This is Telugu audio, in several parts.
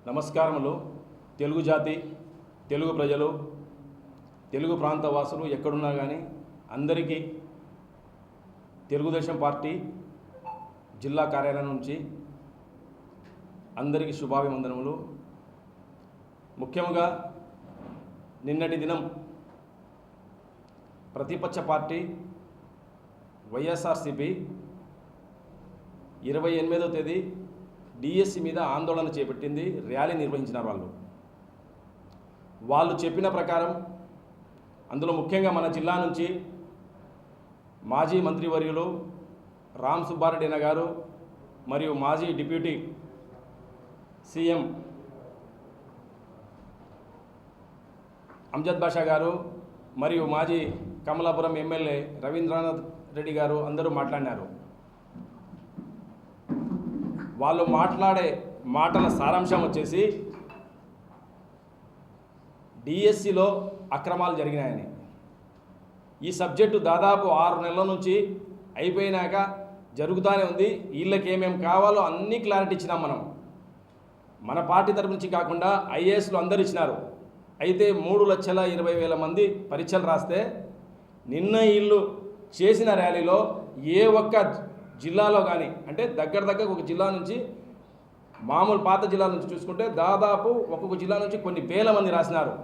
నమస్కారములు. తెలుగు జాతి, తెలుగు ప్రజలు, తెలుగు ప్రాంత వాసులు ఎక్కడున్నా కానీ అందరికీ తెలుగుదేశం పార్టీ జిల్లా కార్యాలయం నుంచి అందరికీ శుభాభివందనములు. ముఖ్యంగా నిన్నటి దినం ప్రతిపక్ష పార్టీ వైఎస్ఆర్సీపీ 28వ తేదీ డిఎస్సి మీద ఆందోళన చేపట్టింది. ర్యాలీ నిర్వహించినారు. వాళ్ళు చెప్పిన ప్రకారం అందులో ముఖ్యంగా మన జిల్లా నుంచి మాజీ మంత్రివర్యులు రామ్ సుబ్బారెడ్డి అన్న గారు మరియు మాజీ డిప్యూటీ సీఎం అంజద్ బాషా గారు మరియు మాజీ కమలాపురం ఎమ్మెల్యే రవీంద్రనాథ్ రెడ్డి గారు అందరూ మాట్లాడినారు. వాళ్ళు మాట్లాడే మాటల సారాంశం వచ్చేసి డిఎస్సిలో అక్రమాలు జరిగినాయని. ఈ సబ్జెక్టు దాదాపు 6 నెలల నుంచి అయిపోయినాక జరుగుతూనే ఉంది. వీళ్ళకి ఏమేమి కావాలో అన్నీ క్లారిటీ ఇచ్చినాం మనం. మన పార్టీ తరపు నుంచి కాకుండా ఐఏఎస్లు అందరు ఇచ్చినారు. అయితే 3,20,000 మంది పరీక్షలు రాస్తే నిన్న వీళ్ళు చేసిన ర్యాలీలో ఏ ఒక్క జిల్లాలో కానీ, అంటే దగ్గర ఒక జిల్లా నుంచి, మామూలు పాత జిల్లా నుంచి చూసుకుంటే దాదాపు ఒక్కొక్క జిల్లా నుంచి కొన్ని వేల మంది రాసినారు.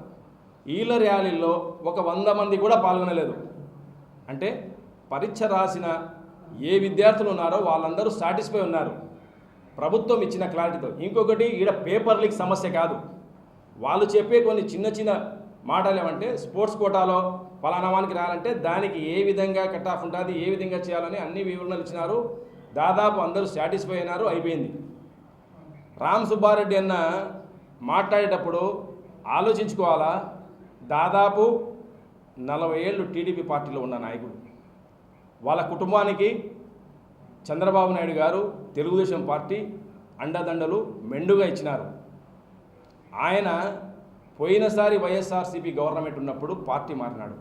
వీళ్ళ ర్యాలీల్లో ఒక 100 మంది కూడా పాల్గొనలేదు. అంటే పరీక్ష రాసిన ఏ విద్యార్థులు ఉన్నారో వాళ్ళందరూ సాటిస్ఫై ఉన్నారు ప్రభుత్వం ఇచ్చిన క్లారిటీతో. ఇంకొకటి, ఈడ పేపర్ లీక్ సమస్య కాదు. వాళ్ళు చెప్పే కొన్ని చిన్న మాటలు ఏమంటే స్పోర్ట్స్ కోటాలో ఫలానా వానికి రాయాలంటే దానికి ఏ విధంగా కట్ ఆఫ్ ఉంటుంది, ఏ విధంగా చేయాలని అన్ని వివరణలు ఇచ్చినారు. దాదాపు అందరూ సాటిస్ఫై అయినారు, అయిపోయింది. రామ్ సుబ్బారెడ్డి అన్న మాట్లాడేటప్పుడు ఆలోచించుకోవాలా. దాదాపు 40 ఏళ్ళు టీడీపీ పార్టీలో ఉన్న నాయకుడు. వాళ్ళ కుటుంబానికి చంద్రబాబు నాయుడు గారు తెలుగుదేశం పార్టీ అండదండలు మెండుగా ఇచ్చినారు. ఆయన పోయినసారి వైఎస్ఆర్సీపీ గవర్నమెంట్ ఉన్నప్పుడు పార్టీ మారినాడు.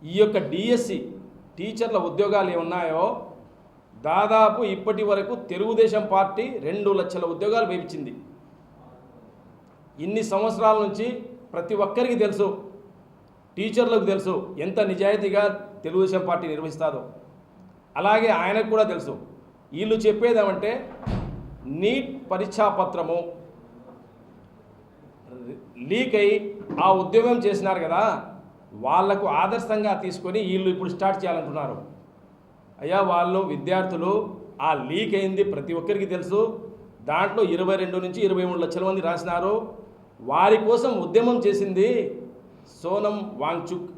ఈ యొక్క డిఎస్సి టీచర్ల ఉద్యోగాలు ఏమున్నాయో దాదాపు ఇప్పటి వరకు తెలుగుదేశం పార్టీ 2 లక్షల ఉద్యోగాలు వేయించింది. ఇన్ని సంవత్సరాల నుంచి ప్రతి ఒక్కరికి తెలుసు, టీచర్లకు తెలుసు ఎంత నిజాయితీగా తెలుగుదేశం పార్టీ నిర్వహిస్తుందో. అలాగే ఆయనకు కూడా తెలుసు. వీళ్ళు చెప్పేదేమంటే నీట్ పరీక్షాపత్రము లీక్ అయ్యి ఆ ఉద్యోగం చేసినారు కదా, వాళ్లకు ఆదర్శంగా తీసుకొని వీళ్ళు ఇప్పుడు స్టార్ట్ చేయాలంటున్నారు. అయ్యా, వాళ్ళు విద్యార్థులు ఆ లీక్ అయింది ప్రతి ఒక్కరికి తెలుసు. దాంట్లో 22 నుంచి 23 లక్షల మంది రాసినారు. వారి కోసం ఉద్యమం చేసింది సోనం వాంగ్చుక్,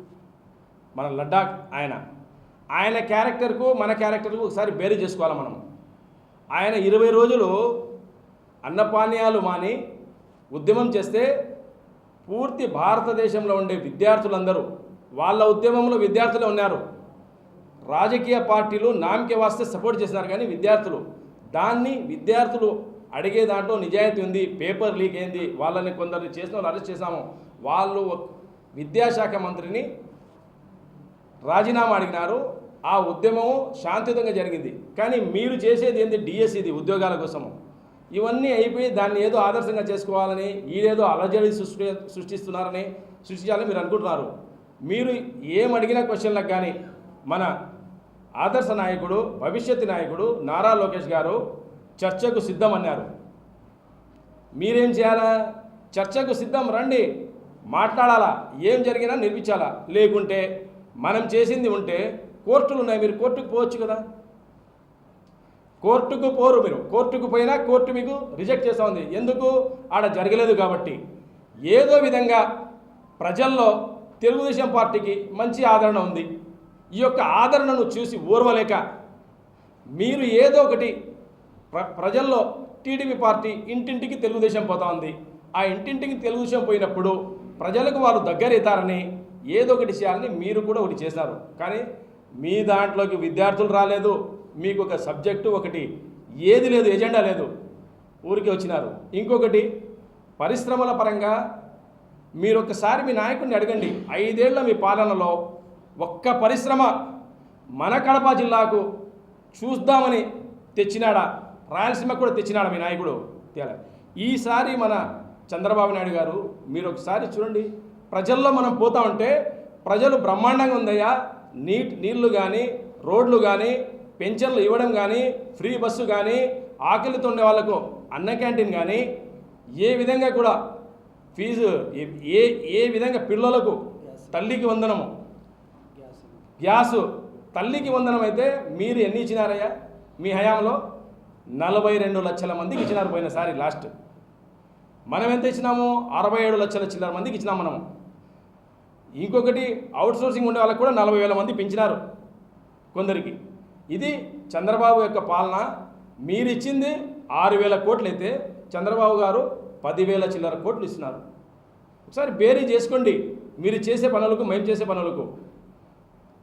మన లడ్డాక్ ఆయన క్యారెక్టర్కు మన క్యారెక్టర్కు ఒకసారి బేరీ చేసుకోవాలి మనం. ఆయన 20 రోజులు అన్నపానీయాలు మాని ఉద్యమం చేస్తే పూర్తి భారతదేశంలో ఉండే విద్యార్థులందరూ వాళ్ళ ఉద్యమంలో విద్యార్థులే ఉన్నారు. రాజకీయ పార్టీలు నామకే వాస్తే సపోర్ట్ చేసినారు, కానీ విద్యార్థులు అడిగే దాంట్లో నిజాయితీ ఉంది. పేపర్ లీక్ అయింది, వాళ్ళని కొందరిని చేసిన వాళ్ళు అరెస్ట్ చేశాము. వాళ్ళు విద్యాశాఖ మంత్రిని రాజీనామా అడిగినారు. ఆ ఉద్యమం శాంతియుతంగా జరిగింది. కానీ మీరు చేసేది ఏంది? డిఎస్సిది ఉద్యోగాల కోసము. ఇవన్నీ అయిపోయి దాన్ని ఏదో ఆదర్శంగా చేసుకోవాలని, ఈడేదో అలజడి సృష్టించాలని మీరు అనుకుంటున్నారు. మీరు ఏమడిగిన క్వశ్చన్లకు కానీ మన ఆదర్శ నాయకుడు, భవిష్యత్తు నాయకుడు నారా లోకేష్ గారు చర్చకు సిద్ధం అన్నారు. మీరేం చేయాలా? చర్చకు సిద్ధం, రండి, మాట్లాడాలా, ఏం జరిగినా నిర్మించాలా. లేకుంటే మనం చేసింది ఉంటే కోర్టులు ఉన్నాయి, మీరు కోర్టుకు పోవచ్చు కదా. కోర్టుకు పోరు మీరు. కోర్టుకు పోయినా కోర్టు మీకు రిజెక్ట్ చేస్తూ ఉంది. ఎందుకు? ఆడ జరగలేదు కాబట్టి. ఏదో విధంగా ప్రజల్లో తెలుగుదేశం పార్టీకి మంచి ఆదరణ ఉంది. ఈ యొక్క ఆదరణను చూసి ఓర్వలేక మీరు ఏదో ఒకటి ప్రజల్లో టీడీపీ పార్టీ ఇంటింటికి తెలుగుదేశం పోతా ఉంది. ఆ ఇంటింటికి తెలుగుదేశం పోయినప్పుడు ప్రజలకు వాళ్ళు దగ్గర అవుతారని ఏదో ఒకటి చేయాలని మీరు కూడా ఒకటి చేశారు. కానీ మీ దాంట్లోకి విద్యార్థులు రాలేదు, మీకు ఒక సబ్జెక్టు ఒకటి ఏది లేదు, ఎజెండా లేదు, ఊరికి వచ్చినారు. ఇంకొకటి పరిశ్రమల పరంగా మీరు ఒకసారి మీ నాయకుడిని అడగండి, 5 ఏళ్ల మీ పాలనలో ఒక్క పరిశ్రమ మన కడప జిల్లాకు చూద్దామని తెచ్చినాడా? రాయలసీమకు కూడా తెచ్చినాడా మీ నాయకుడు? తేలా. ఈసారి మన చంద్రబాబు నాయుడు గారు మీరు ఒకసారి చూడండి, ప్రజల్లో మనం పోతా ఉంటే ప్రజలు బ్రహ్మాండంగా ఉందయ్యా, నీళ్లు కానీ, రోడ్లు కానీ, పెన్షన్లు ఇవ్వడం కానీ, ఫ్రీ బస్సు కానీ, ఆకలితో ఉండే వాళ్ళకు అన్న క్యాంటీన్ కానీ, ఏ విధంగా కూడా ఫీజు ఏ విధంగా పిల్లలకు తల్లికి వందనము, గ్యాసు తల్లికి వందనం అయితే మీరు ఎన్ని ఇచ్చినారయ్యా మీ హయాంలో? 42 లక్షల మందికి ఇచ్చినారు పోయినసారి లాస్ట్. మనం ఎంత ఇచ్చినాము? 67 లక్షల చిల్లర మందికి ఇచ్చినాం మనము. ఇంకొకటి అవుట్సోర్సింగ్ ఉండే వాళ్ళకు కూడా 40,000 మంది పెంచినారు కొందరికి. ఇది చంద్రబాబు యొక్క పాలన. మీరు ఇచ్చింది 6,000 కోట్లు అయితే చంద్రబాబు గారు 10,000 చిల్లర కోట్లు ఇస్తున్నారు. ఒకసారి బేరీ చేసుకోండి, మీరు చేసే పనులకు మేము చేసే పనులకు.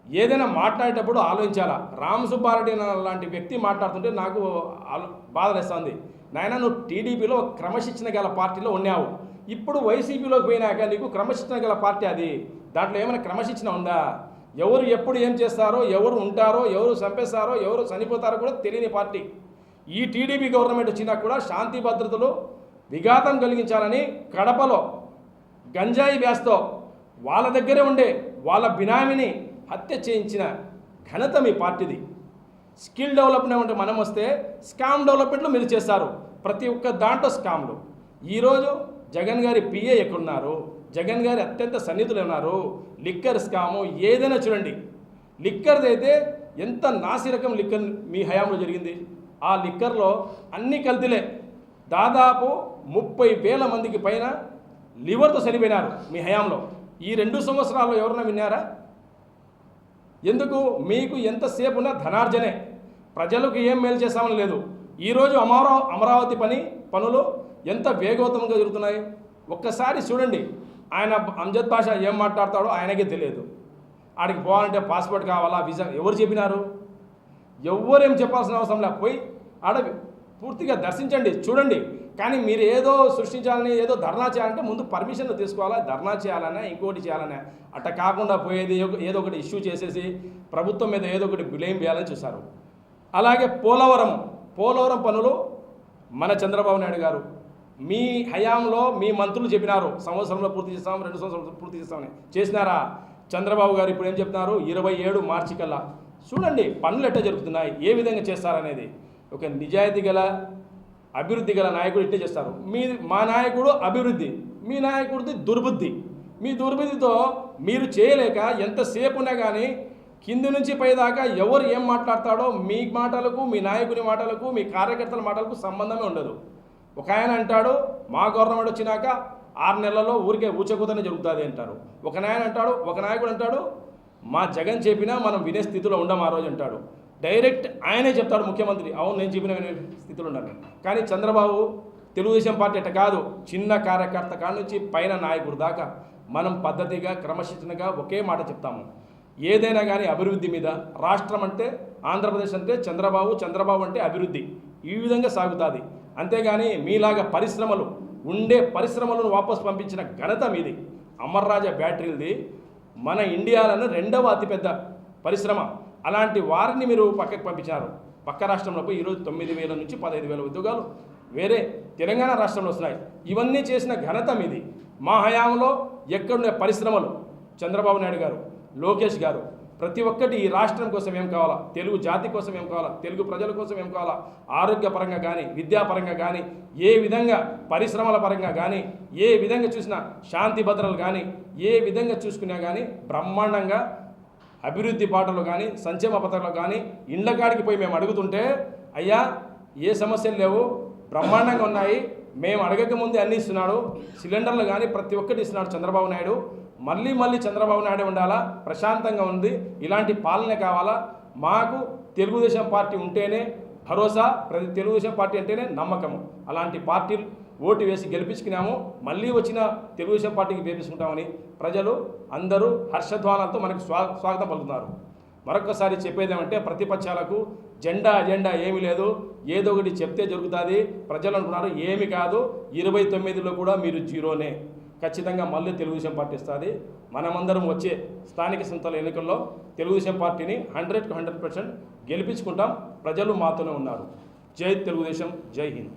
ఏదైనా మాట్లాడేటప్పుడు ఆలోచించాలా. రామ్ సుబ్బారెడ్డి లాంటి వ్యక్తి మాట్లాడుతుంటే నాకు బాధలేస్తుంది. నాయన, నువ్వు టీడీపీలో క్రమశిక్షణ గల పార్టీలో ఉన్నావు, ఇప్పుడు వైసీపీలోకి పోయినాక నీకు క్రమశిక్షణ గల పార్టీ అది, దాంట్లో ఏమైనా క్రమశిక్షణ ఉందా? ఎవరు ఎప్పుడు ఏం చేస్తారో, ఎవరు ఉంటారో, ఎవరు చంపేస్తారో, ఎవరు చనిపోతారో కూడా తెలియని పార్టీ. ఈ టీడీపీ గవర్నమెంట్ వచ్చినా కూడా శాంతి భద్రతలు విఘాతం కలిగించాలని కడపలో గంజాయి వ్యాస్తో వాళ్ళ దగ్గరే ఉండే వాళ్ళ బినామీని హత్య చేయించిన ఘనత మీ పార్టీది. స్కిల్ డెవలప్మెంట్ అంటే మనం వస్తే స్కామ్ డెవలప్మెంట్లు మీరు చేస్తారు, ప్రతి ఒక్క దాంట్లో స్కామ్లు. ఈరోజు జగన్ గారి పిఏ ఎక్కడున్నారు? జగన్ గారి అత్యంత సన్నిహితులు ఉన్నారు. లిక్కర్ స్కాము ఏదైనా చూడండి, లిక్కర్ది అయితే ఎంత నాసిరకం లిక్కర్ మీ హయాంలో జరిగింది. ఆ లిక్కర్లో అన్ని కల్తీలే. దాదాపు 30,000 మందికి పైన లివర్తో చనిపోయినారు మీ హయాంలో. ఈ 2 సంవత్సరాల్లో ఎవరన్నా విన్నారా? ఎందుకు? మీకు ఎంతసేపు ఉన్నా ధనార్జనే, ప్రజలకు ఏం మేలు చేస్తామని లేదు. ఈరోజు అమరావతి పనులు ఎంత వేగవంతంగా జరుగుతున్నాయి ఒక్కసారి చూడండి. ఆయన అంజద్ బాషా ఏం మాట్లాడతాడో ఆయనకే తెలియదు. ఆడికి పోవాలంటే పాస్పోర్ట్ కావాలా, వీసా, ఎవరు చెప్పినారు? ఎవరేం చెప్పాల్సిన అవసరం లే, పోయి ఆడ పూర్తిగా దర్శించండి, చూడండి. కానీ మీరు ఏదో సృష్టించాలని, ఏదో ధర్నా చేయాలంటే ముందు పర్మిషన్లు తీసుకోవాలా. ధర్నా చేయాలన్నా, ఇంకోటి చేయాలన్నా, అట్ట కాకుండా పోయేది ఏదో ఒకటి ఇష్యూ చేసేసి ప్రభుత్వం మీద ఏదో ఒకటి బ్లేమ్ చేయాలని చూశారు. అలాగే పోలవరం పనులు మన చంద్రబాబు నాయుడు గారు మీ హయాంలో మీ మంత్రులు చెప్పినారు సంవత్సరంలో పూర్తి చేస్తాం, 2 సంవత్సరాలు పూర్తి చేస్తామని. చేసినారా? చంద్రబాబు గారు ఇప్పుడు ఏం చెప్తున్నారు? 27 మార్చి కల్లా చూడండి పనులు ఎట్లా జరుగుతున్నాయి, ఏ విధంగా చేస్తారనేది. ఒక నిజాయితీ గల అభివృద్ధి గల నాయకుడు ఇట్టే చేస్తారు. మా నాయకుడు అభివృద్ధి, మీ నాయకుడిది దుర్బుద్ధి. మీ దుర్బుద్ధితో మీరు చేయలేక ఎంతసేపు ఉన్నా కానీ కింది నుంచి పైదాకా ఎవరు ఏం మాట్లాడతాడో మీ మాటలకు, మీ నాయకుని మాటలకు, మీ కార్యకర్తల మాటలకు సంబంధమే ఉండదు. ఒక ఆయన అంటాడు మా గవర్నమెంట్ వచ్చినాక 6 నెలల్లో ఊరికే ఊచకూతనే జరుగుతుంది అంటారు. ఒక నాయకుడు అంటాడు మా జగన్ చెప్పినా మనం వినే స్థితిలో ఉండం ఆ రోజు అంటాడు. డైరెక్ట్ ఆయనే చెప్తాడు ముఖ్యమంత్రి, అవును నేను చెప్పిన వినే స్థితిలో ఉండాలి. కానీ చంద్రబాబు తెలుగుదేశం పార్టీ అట్ట కాదు. చిన్న కార్యకర్త కాడ నుంచి పైన నాయకుడు దాకా మనం పద్ధతిగా క్రమశిక్షణగా ఒకే మాట చెప్తాము. ఏదైనా కానీ అభివృద్ధి మీద, రాష్ట్రం అంటే ఆంధ్రప్రదేశ్ అంటే చంద్రబాబు అంటే అభివృద్ధి, ఈ విధంగా సాగుతుంది. అంతేగాని మీలాగా పరిశ్రమలను వాపసు పంపించిన ఘనత మీది. అమర్ రాజా బ్యాటరీలది మన ఇండియాలోనే 2వ అతిపెద్ద పరిశ్రమ. అలాంటి వారిని మీరు పక్కకు పంపించారు. పక్క రాష్ట్రంలో ఈరోజు 9,000 నుంచి 15,000 ఉద్యోగాలు వేరే తెలంగాణ రాష్ట్రంలో వస్తున్నాయి. ఇవన్నీ చేసిన ఘనత మీది. మా హయాంలో ఎక్కడున్న పరిశ్రమలు చంద్రబాబు నాయుడు గారు, లోకేష్ గారు ప్రతి ఒక్కటి ఈ రాష్ట్రం కోసం ఏం కావాలా, తెలుగు జాతి కోసం ఏం కావాలా, తెలుగు ప్రజల కోసం ఏం కావాలా, ఆరోగ్యపరంగా కానీ, విద్యాపరంగా కానీ, ఏ విధంగా పరిశ్రమల పరంగా కానీ, ఏ విధంగా చూసినా శాంతి భద్రతలు కానీ, ఏ విధంగా చూసుకున్నా కానీ బ్రహ్మాండంగా అభివృద్ధి బాటలు కానీ, సంక్షేమ పథకాలు కానీ ఇండ్లకాడికి పోయి మేము అడుగుతుంటే అయ్యా ఏ సమస్యలు లేవు, బ్రహ్మాండంగా ఉన్నాయి, మేము అడగక ముందే అన్నీ ఇస్తున్నాడు, సిలిండర్లు కానీ ప్రతి ఒక్కటి ఇస్తున్నాడు చంద్రబాబు నాయుడు. మళ్ళీ చంద్రబాబు నాయుడు ఉండాలా, ప్రశాంతంగా ఉంది, ఇలాంటి పాలనే కావాలా. మాకు తెలుగుదేశం పార్టీ ఉంటేనే భరోసా, ప్రతి తెలుగుదేశం పార్టీ అంటేనే నమ్మకము. అలాంటి పార్టీలు ఓటు వేసి గెలిపించుకున్నాము, మళ్ళీ వచ్చిన తెలుగుదేశం పార్టీకి గెలిపించుకుంటామని ప్రజలు అందరూ హర్షధ్వానాలతో మనకు స్వాగతం పలుకుతున్నారు. మరొకసారి చెప్పేదేమంటే ప్రతిపక్షాలకు అజెండా ఏమీ లేదు, ఏదో ఒకటి చెప్తే జరుగుతుంది. ప్రజలు అంటున్నారు ఏమి కాదు, 29లో కూడా మీరు జీరోనే. ఖచ్చితంగా మళ్ళీ తెలుగుదేశం పార్టీ ఇస్తుంది. మనమందరం వచ్చే స్థానిక సంస్థల ఎన్నికల్లో తెలుగుదేశం పార్టీని 100% గెలిపించుకుంటాం. ప్రజలు మాతోనే ఉన్నారు. జై తెలుగుదేశం, జై హింద్.